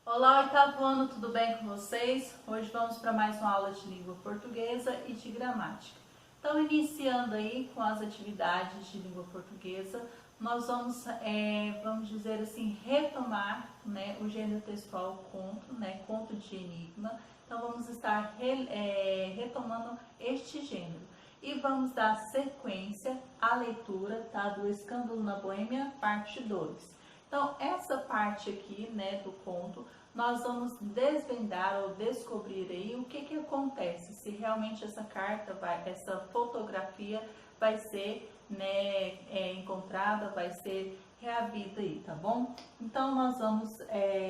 Olá, oitavo ano, tudo bem com vocês? Hoje vamos para mais uma aula de língua portuguesa e de gramática. Então, iniciando aí com as atividades de língua portuguesa, nós vamos dizer assim, retomar, né, o gênero textual conto, né, conto de enigma. Então, vamos estar retomando este gênero. E vamos dar sequência à leitura, tá, do Escândalo na Boêmia, parte 2. Então, essa parte aqui, né, do conto, nós vamos desvendar ou descobrir aí o que acontece, se realmente essa essa fotografia vai ser, né, encontrada, vai ser reavida aí, tá bom? Então,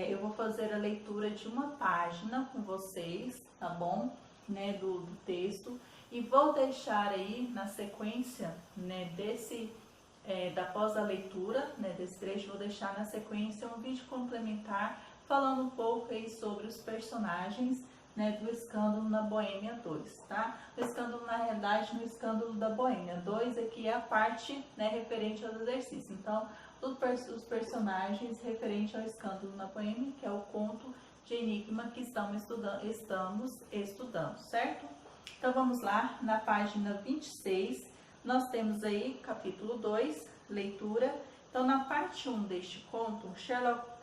eu vou fazer a leitura de uma página com vocês, tá bom? Né, do texto, e vou deixar aí na sequência, né, após a leitura, né, desse trecho, vou deixar na sequência um vídeo complementar falando um pouco aí sobre os personagens, né, do Escândalo na Boêmia 2, tá? O escândalo, na realidade, no Escândalo da Boêmia 2 aqui é a parte, né, referente ao exercício. Então, os personagens referentes ao Escândalo na Boêmia, que é o conto de enigma que estamos estudando, certo? Então, vamos lá, na página 26, nós temos aí capítulo 2, leitura. Então, na parte 1 deste conto, Sherlock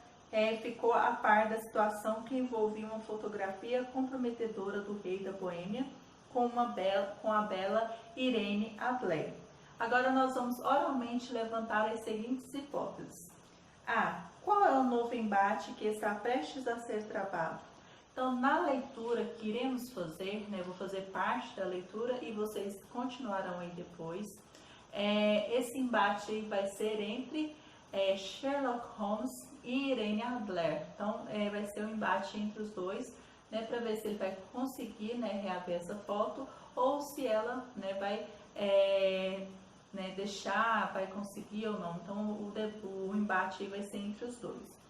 ficou a par da situação que envolvia uma fotografia comprometedora do rei da Boêmia com a bela Irene Adler. Agora nós vamos oralmente levantar as seguintes hipóteses. A. Qual é o novo embate que está prestes a ser travado? Então, na leitura que iremos fazer, né, eu vou fazer parte da leitura e vocês continuarão aí depois. Esse embate aí vai ser entre Sherlock Holmes e Irene Adler. Então, vai ser um embate entre os dois, né, para ver se ele vai conseguir, né, reaver essa foto ou se ela, né, vai vai conseguir ou não. Então, o embate aí vai ser entre os dois.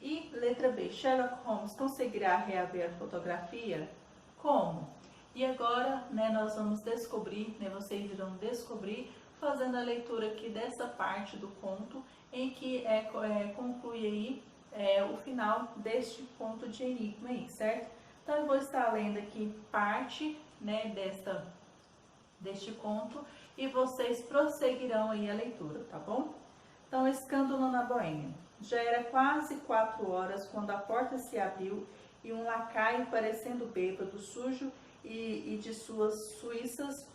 E letra B, Sherlock Holmes conseguirá reaver a fotografia? Como? E agora, né, nós vamos descobrir, né, vocês irão descobrir fazendo a leitura aqui dessa parte do conto, em que conclui aí o final deste conto de enigma aí, certo? Então, eu vou estar lendo aqui parte, né, deste conto e vocês prosseguirão aí a leitura, tá bom? Então, Escândalo na Boêmia. Já era quase 4 horas quando a porta se abriu e um lacaio, parecendo bêbado, sujo e de suas suíças,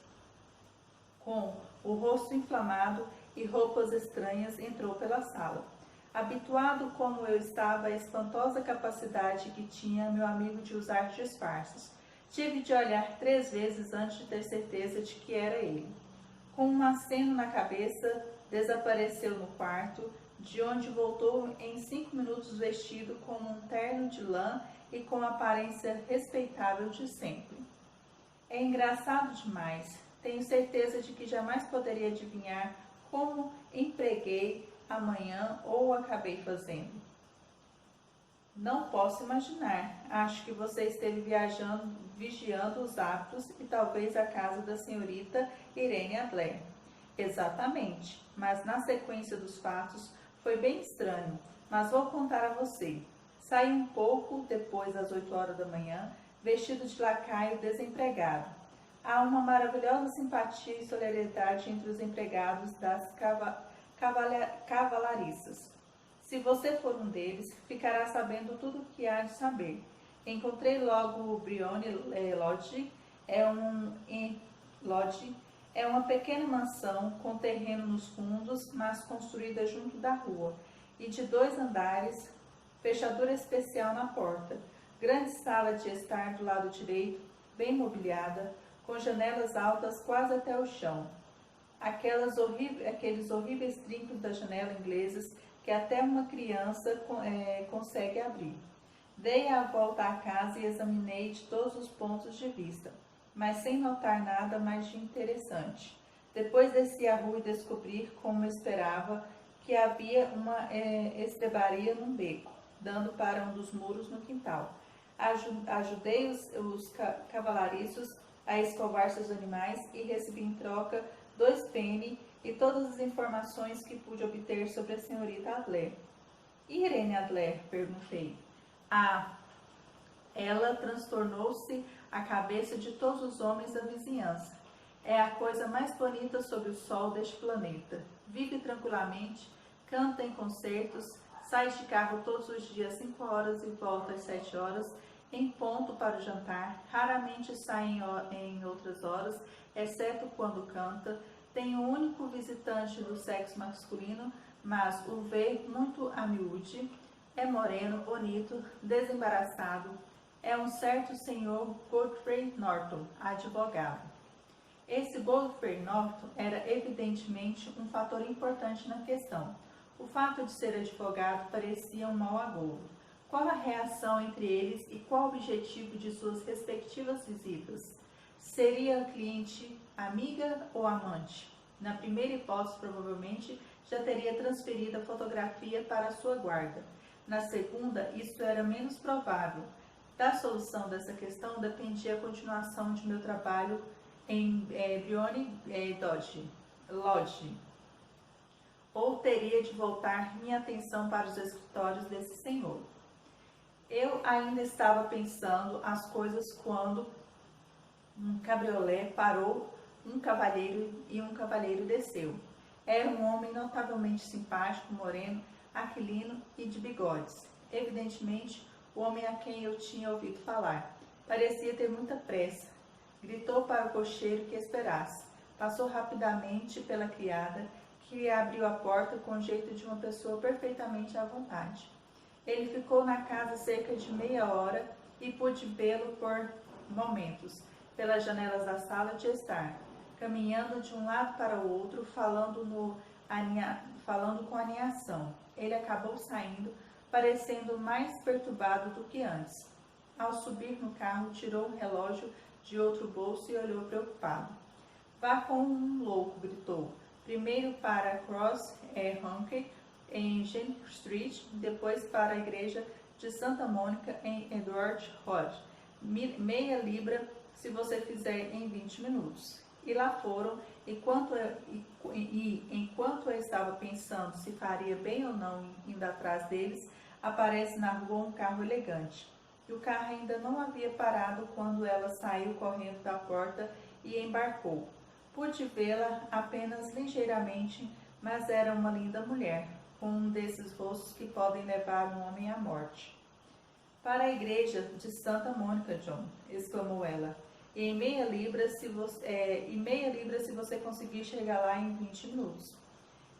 com o rosto inflamado e roupas estranhas, entrou pela sala. Habituado como eu estava à espantosa capacidade que tinha meu amigo de usar disfarces, tive de olhar 3 vezes antes de ter certeza de que era ele. Com um aceno na cabeça, desapareceu no quarto, de onde voltou em 5 minutos vestido como um terno de lã e com a aparência respeitável de sempre. É engraçado demais. Tenho certeza de que jamais poderia adivinhar como empreguei amanhã ou acabei fazendo. Não posso imaginar. Acho que você esteve vigiando os hábitos e talvez a casa da senhorita Irene Adler. Exatamente, mas na sequência dos fatos foi bem estranho, mas vou contar a você. Saí um pouco depois das 8 horas da manhã, vestido de lacaio desempregado. Há uma maravilhosa simpatia e solidariedade entre os empregados das cavalariças. Se você for um deles, ficará sabendo tudo o que há de saber. Encontrei logo o Briony Lodge. É uma pequena mansão com terreno nos fundos, mas construída junto da rua, e de 2 andares, fechadura especial na porta. Grande sala de estar do lado direito, bem mobiliada, com janelas altas quase até o chão. Aqueles horríveis trincos da janela inglesas que até uma criança consegue abrir. Dei a volta à casa e examinei de todos os pontos de vista, mas sem notar nada mais de interessante. Depois desci a rua e descobri, como esperava, que havia uma estrebaria num beco, dando para um dos muros no quintal. Ajudei os cavalariços a escovar seus animais e recebi em troca 2 penny e todas as informações que pude obter sobre a senhorita Adler. E Irene Adler? Perguntei. Ela transtornou-se a cabeça de todos os homens da vizinhança. É a coisa mais bonita sob o sol deste planeta. Vive tranquilamente, canta em concertos, sai de carro todos os dias às 5 horas e volta às 7 horas, em ponto para o jantar, raramente sai em outras horas, exceto quando canta. Tem um único visitante do sexo masculino, mas o vê muito a miúde. É moreno, bonito, desembaraçado. É um certo senhor Godfrey Norton, advogado. Esse Godfrey Norton era evidentemente um fator importante na questão. O fato de ser advogado parecia um mau agouro. Qual a reação entre eles e qual o objetivo de suas respectivas visitas? Seria a cliente amiga ou amante? Na primeira hipótese, provavelmente, já teria transferido a fotografia para a sua guarda. Na segunda, isso era menos provável. Da solução dessa questão dependia a continuação de meu trabalho em Briony Lodge. Ou teria de voltar minha atenção para os escritórios desse senhor. Eu ainda estava pensando as coisas quando um cabriolé parou, um cavalheiro desceu. Era um homem notavelmente simpático, moreno, aquilino e de bigodes. Evidentemente, o homem a quem eu tinha ouvido falar. Parecia ter muita pressa. Gritou para o cocheiro que esperasse. Passou rapidamente pela criada, que abriu a porta com o jeito de uma pessoa perfeitamente à vontade. Ele ficou na casa cerca de meia hora e pude vê-lo por momentos, pelas janelas da sala de estar, caminhando de um lado para o outro, falando com animação. Ele acabou saindo, parecendo mais perturbado do que antes. Ao subir no carro, tirou um relógio de outro bolso e olhou preocupado. Vá com um louco, gritou. Primeiro para Cross Hanke, em Jane Street, depois para a igreja de Santa Mônica, em Edward Road. Meia libra se você fizer em 20 minutos. E lá foram, enquanto eu estava pensando se faria bem ou não indo atrás deles, aparece na rua um carro elegante. E o carro ainda não havia parado quando ela saiu correndo da porta e embarcou. Pude vê-la apenas ligeiramente, mas era uma linda mulher, com um desses rostos que podem levar um homem à morte. Para a igreja de Santa Mônica, John, exclamou ela, e meia libra se você conseguir chegar lá em 20 minutos.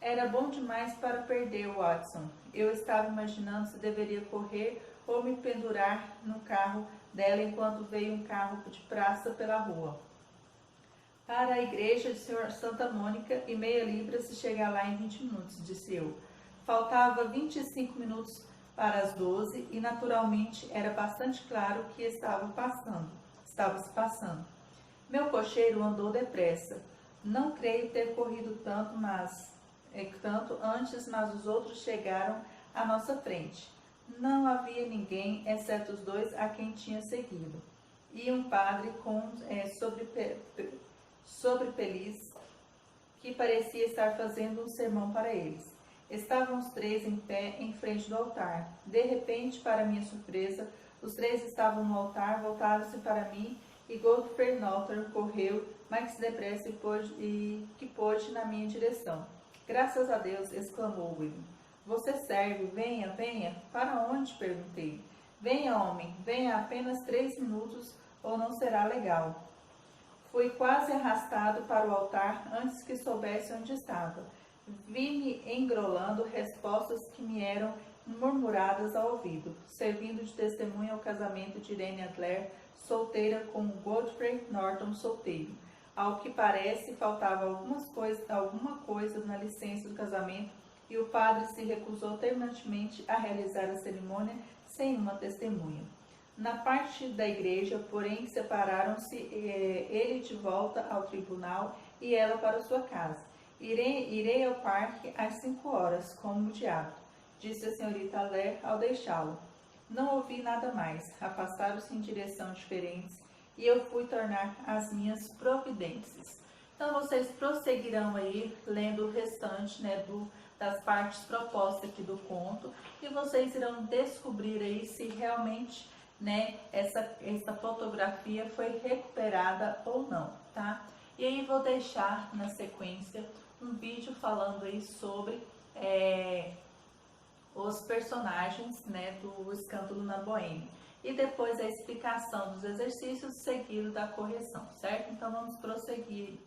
Era bom demais para perder, Watson. Eu estava imaginando se deveria correr ou me pendurar no carro dela enquanto veio um carro de praça pela rua. Para a igreja de Santa Mônica e meia libra se chegar lá em 20 minutos, disse eu. Faltava 25 minutos para as 12 e naturalmente era bastante claro que estava se passando. Meu cocheiro andou depressa. Não creio ter corrido tanto antes, mas os outros chegaram à nossa frente. Não havia ninguém, exceto os dois a quem tinha seguido. E um padre com sobrepeliz que parecia estar fazendo um sermão para eles. Estavam os três em pé em frente do altar. De repente, para minha surpresa, os três estavam no altar, voltaram-se para mim e Godfrey Norton correu mais depressa que pôde na minha direção. Graças a Deus, exclamou William. Você serve, venha, venha. Para onde? Perguntei. Venha, homem, venha apenas 3 minutos ou não será legal. Fui quase arrastado para o altar antes que soubesse onde estava. Vi-me engrolando respostas que me eram murmuradas ao ouvido, servindo de testemunha ao casamento de Irene Adler, solteira, com Godfrey Norton solteiro. Ao que parece, faltava alguma coisa na licença do casamento e o padre se recusou terminantemente a realizar a cerimônia sem uma testemunha. Na parte da igreja, porém, separaram-se ele de volta ao tribunal e ela para sua casa. Irei ao parque às 5 horas, como de hábito, disse a senhorita Adler ao deixá-lo. Não ouvi nada mais. Afastaram-se em direções diferentes e eu fui tornar as minhas providências. Então, vocês prosseguirão aí lendo o restante, né, das partes propostas aqui do conto e vocês irão descobrir aí se realmente, né, essa fotografia foi recuperada ou não, tá? E aí vou deixar na sequência um vídeo falando aí sobre os personagens, né, do Escândalo na Boêmia. E depois a explicação dos exercícios seguido da correção, certo? Então vamos prosseguir.